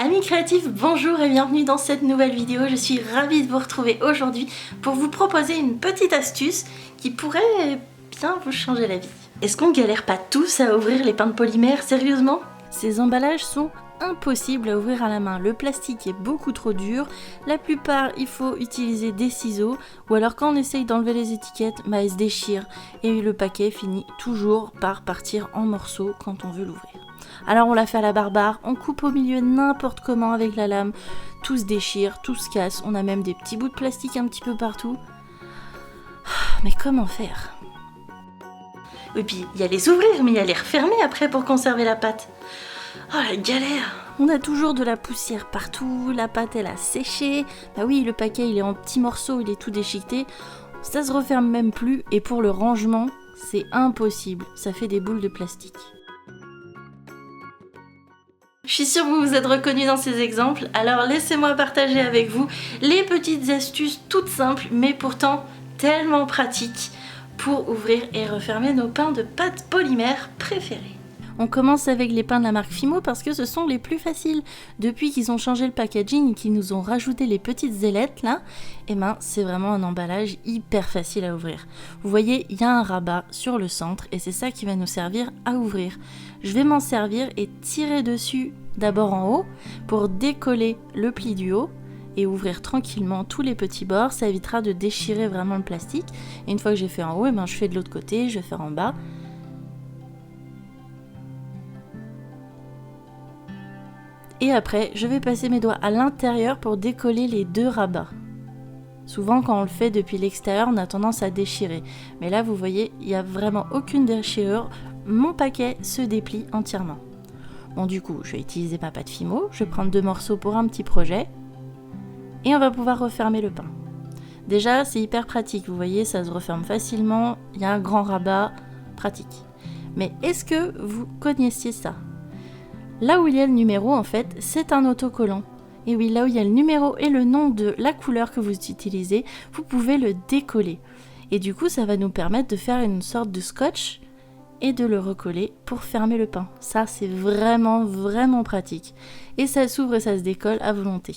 Amis créatifs, bonjour et bienvenue dans cette nouvelle vidéo. Je suis ravie de vous retrouver aujourd'hui pour vous proposer une petite astuce qui pourrait bien vous changer la vie. Est-ce qu'on galère pas tous à ouvrir les pains de polymère, sérieusement? Ces emballages sont impossibles à ouvrir à la main. Le plastique est beaucoup trop dur. La plupart, il faut utiliser des ciseaux. Ou alors quand on essaye d'enlever les étiquettes, il se déchire. Et le paquet finit toujours par partir en morceaux quand on veut l'ouvrir. Alors on l'a fait à la barbare, on coupe au milieu n'importe comment avec la lame. Tout se déchire, tout se casse. On a même des petits bouts de plastique un petit peu partout. Mais comment faire? Et puis il y a les ouvrir, mais il y a les refermer après pour conserver la pâte. Oh la galère! On a toujours de la poussière partout, la pâte elle a séché. Bah oui, le paquet il est en petits morceaux, il est tout déchiqueté. Ça se referme même plus et pour le rangement, c'est impossible. Ça fait des boules de plastique. Je suis sûre que vous vous êtes reconnus dans ces exemples, alors laissez-moi partager avec vous les petites astuces toutes simples mais pourtant tellement pratiques pour ouvrir et refermer nos pains de pâte polymère préférés. On commence avec les pains de la marque Fimo parce que ce sont les plus faciles. Depuis qu'ils ont changé le packaging et qu'ils nous ont rajouté les petites ailettes là, c'est vraiment un emballage hyper facile à ouvrir. Vous voyez, il y a un rabat sur le centre et c'est ça qui va nous servir à ouvrir. Je vais m'en servir et tirer dessus d'abord en haut pour décoller le pli du haut et ouvrir tranquillement tous les petits bords. Ça évitera de déchirer vraiment le plastique. Et une fois que j'ai fait en haut, je fais de l'autre côté, je vais faire en bas. Et après, je vais passer mes doigts à l'intérieur pour décoller les deux rabats. Souvent, quand on le fait depuis l'extérieur, on a tendance à déchirer. Mais là, vous voyez, il n'y a vraiment aucune déchirure. Mon paquet se déplie entièrement. Bon, du coup, je vais utiliser ma pâte Fimo. Je vais prendre 2 morceaux pour un petit projet. Et on va pouvoir refermer le pain. Déjà, c'est hyper pratique. Vous voyez, ça se referme facilement. Il y a un grand rabat. Pratique. Mais est-ce que vous connaissiez ça ? Là où il y a le numéro, en fait, c'est un autocollant. Et oui, là où il y a le numéro et le nom de la couleur que vous utilisez, vous pouvez le décoller. Et du coup, ça va nous permettre de faire une sorte de scotch et de le recoller pour fermer le pain. Ça, c'est vraiment, vraiment pratique. Et ça s'ouvre et ça se décolle à volonté.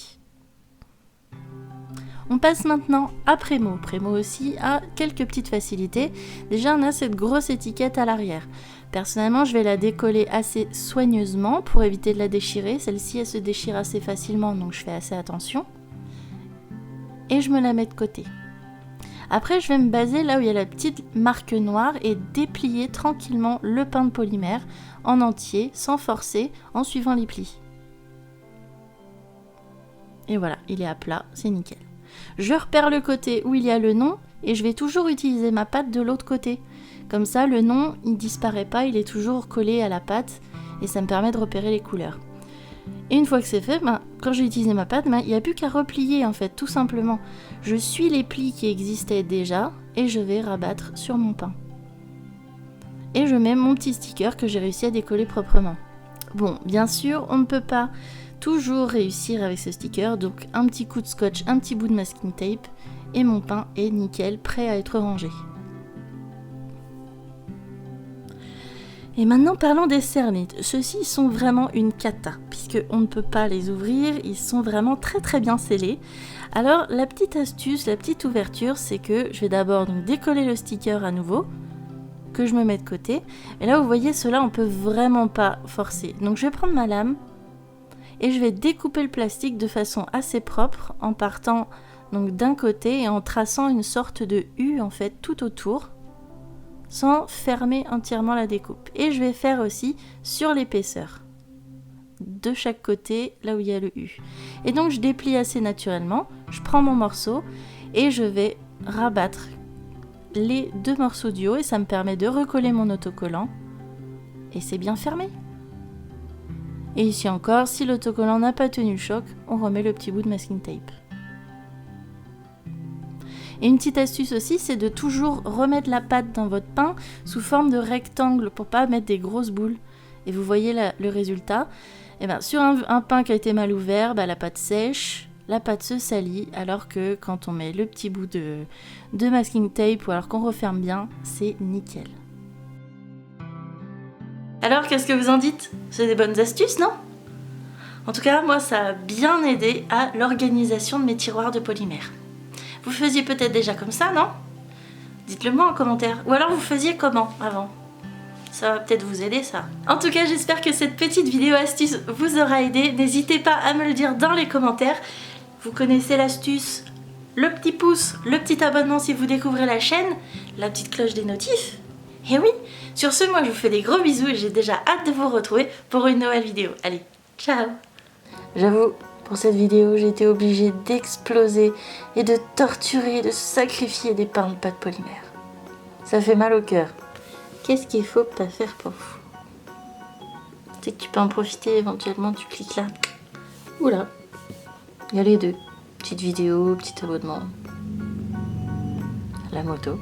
On passe maintenant à Prémo. Prémo aussi a quelques petites facilités. Déjà, on a cette grosse étiquette à l'arrière. Personnellement, je vais la décoller assez soigneusement pour éviter de la déchirer. Celle-ci, elle se déchire assez facilement, donc je fais assez attention. Et je me la mets de côté. Après, je vais me baser là où il y a la petite marque noire et déplier tranquillement le pain de polymère en entier, sans forcer, en suivant les plis. Et voilà, il est à plat, c'est nickel. Je repère le côté où il y a le nom et je vais toujours utiliser ma pâte de l'autre côté. Comme ça, le nom, il disparaît pas, il est toujours collé à la pâte et ça me permet de repérer les couleurs. Et une fois que c'est fait, quand j'ai utilisé ma pâte, il n'y a plus qu'à replier en fait, tout simplement. Je suis les plis qui existaient déjà et je vais rabattre sur mon pain. Et je mets mon petit sticker que j'ai réussi à décoller proprement. Bon, bien sûr, on ne peut pas toujours réussir avec ce sticker, donc un petit coup de scotch, un petit bout de masking tape et mon pain est nickel, prêt à être rangé. Et maintenant parlons des cernites. Ceux-ci sont vraiment une cata, puisqu'on ne peut pas les ouvrir, ils sont vraiment très très bien scellés. Alors la petite astuce, la petite ouverture, c'est que je vais d'abord donc décoller le sticker à nouveau, que je me mets de côté. Et là vous voyez, ceux-là on peut vraiment pas forcer. Donc je vais prendre ma lame et je vais découper le plastique de façon assez propre en partant donc d'un côté et en traçant une sorte de U en fait tout autour, sans fermer entièrement la découpe. Et je vais faire aussi sur l'épaisseur, de chaque côté, là où il y a le U. Et donc je déplie assez naturellement, je prends mon morceau et je vais rabattre les 2 morceaux du haut et ça me permet de recoller mon autocollant et c'est bien fermé. Et ici encore, si l'autocollant n'a pas tenu le choc, on remet le petit bout de masking tape. Et une petite astuce aussi, c'est de toujours remettre la pâte dans votre pain sous forme de rectangle pour pas mettre des grosses boules. Et vous voyez le résultat. Sur un pain qui a été mal ouvert, la pâte sèche, la pâte se salit, alors que quand on met le petit bout de masking tape ou alors qu'on referme bien, c'est nickel. Alors, qu'est-ce que vous en dites? C'est des bonnes astuces, non? En tout cas, moi, ça a bien aidé à l'organisation de mes tiroirs de polymère. Vous faisiez peut-être déjà comme ça, non? Dites-le moi en commentaire. Ou alors vous faisiez comment avant? Ça va peut-être vous aider ça. En tout cas, j'espère que cette petite vidéo astuce vous aura aidé. N'hésitez pas à me le dire dans les commentaires. Vous connaissez l'astuce, le petit pouce, le petit abonnement si vous découvrez la chaîne, la petite cloche des notifs. Et oui, sur ce, moi je vous fais des gros bisous et j'ai déjà hâte de vous retrouver pour une nouvelle vidéo. Allez, ciao! J'avoue, pour cette vidéo, j'ai été obligée d'exploser et de torturer, de sacrifier des pains de pâte polymère. Ça fait mal au cœur. Qu'est-ce qu'il faut pas faire pour vous? C'est que tu peux en profiter éventuellement, tu cliques là. Oula, il y a les deux. Petite vidéo, petit abonnement. La moto.